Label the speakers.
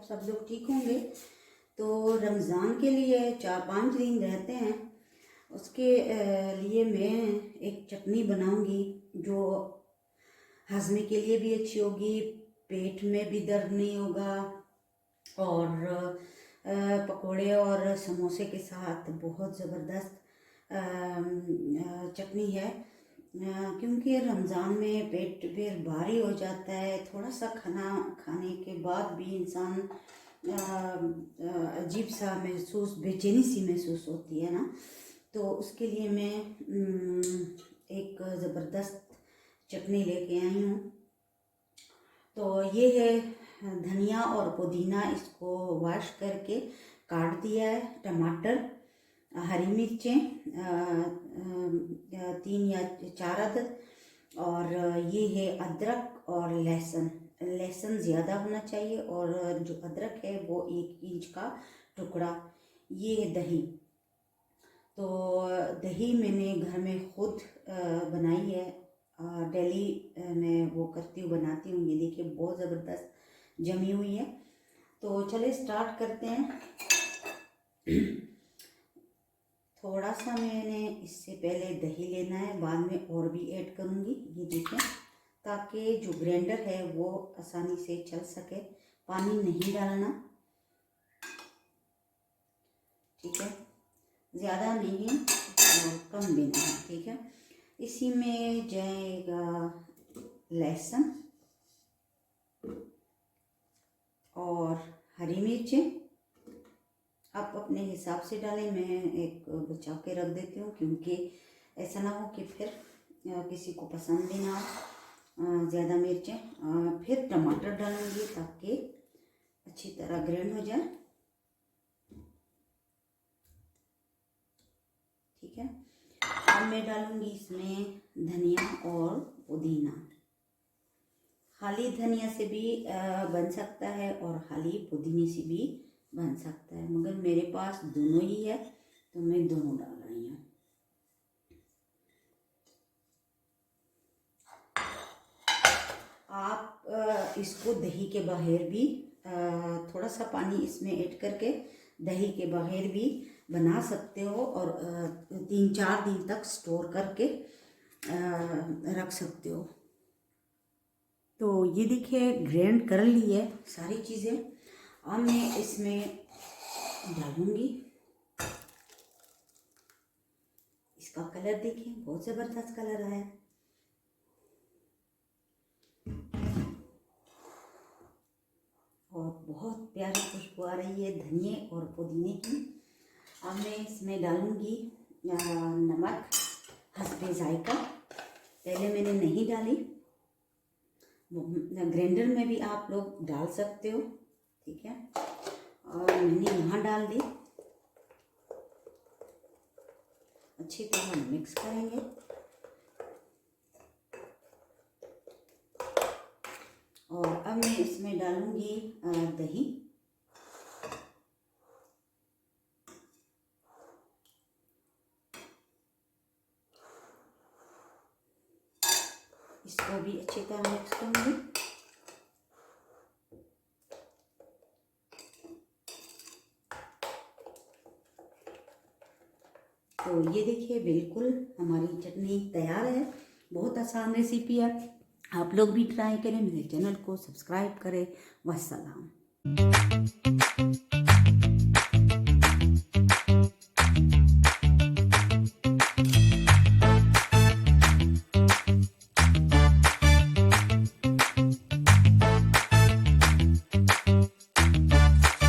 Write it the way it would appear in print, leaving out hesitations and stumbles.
Speaker 1: सब लोग ठीक होंगे। तो रमज़ान के लिए 4-5 दिन रहते हैं, उसके लिए मैं एक चटनी बनाऊंगी जो हज़मे के लिए भी अच्छी होगी, पेट में भी दर्द नहीं होगा और पकोड़े और समोसे के साथ बहुत ज़बरदस्त चटनी है। क्योंकि रमज़ान में पेट फिर भारी हो जाता है, थोड़ा सा खाना खाने के बाद भी इंसान अजीब सा महसूस, बेचैनी सी महसूस होती है ना। तो उसके लिए मैं एक ज़बरदस्त चटनी लेके आई हूँ। तो ये है धनिया और पुदीना, इसको वॉश करके काट दिया है, टमाटर, हरी मिर्चें 3 या 4 अदद, और ये है अदरक और लहसुन। लहसुन ज़्यादा होना चाहिए और जो अदरक है वो 1 इंच का टुकड़ा। ये है दही। तो दही मैंने घर में खुद बनाई है, डेली मैं वो करती हूँ, बनाती हूँ। ये देखिए बहुत ज़बरदस्त जमी हुई है। तो चलिए स्टार्ट करते हैं। थोड़ा सा मैंने इससे पहले दही लेना है, बाद में और भी ऐड करूँगी। ये देखें, ताकि जो ग्राइंडर है वो आसानी से चल सके। पानी नहीं डालना, ठीक है, ज़्यादा नहीं है और कम भी नहीं, ठीक है। इसी में जाएगा लहसुन और हरी मिर्चें। आप अपने हिसाब से डालें, मैं एक बचा के रख देती हूँ क्योंकि ऐसा ना हो कि फिर किसी को पसंद भी ना हो ज़्यादा मिर्चें। फिर टमाटर डालूंगी ताकि अच्छी तरह ग्राइंड हो जाए, ठीक है। अब मैं डालूंगी इसमें धनिया और पुदीना। खाली धनिया से भी बन सकता है और खाली पुदीने से भी बन सकता है, मगर मेरे पास दोनों ही है तो मैं दोनों डाल रही हूँ। आप इसको दही के बगैर भी थोड़ा सा पानी इसमें ऐड करके दही के बगैर भी बना सकते हो और 3-4 दिन तक स्टोर करके रख सकते हो। तो ये देखिए ग्राइंड कर ली है सारी चीज़ें। अब मैं इसमें डालूंगी। इसका कलर देखिए बहुत ज़बरदस्त कलर आया है। और बहुत प्यारी खुशबू आ रही है धनिए और पुदीने की। अब मैं इसमें डालूंगी नमक हस्बे जायका। पहले मैंने नहीं डाली, ग्राइंडर में भी आप लोग डाल सकते हो, ठीक है। और मैंने यहाँ डाल दी। अच्छी तरह मिक्स करेंगे। और अब मैं इसमें डालूंगी दही। इसको भी अच्छी तरह मिक्स करूंगी। तो ये देखिए बिल्कुल हमारी चटनी तैयार है। बहुत आसान रेसिपी है, आप लोग भी ट्राई करें। मेरे चैनल को सब्सक्राइब करें। वस्सलाम।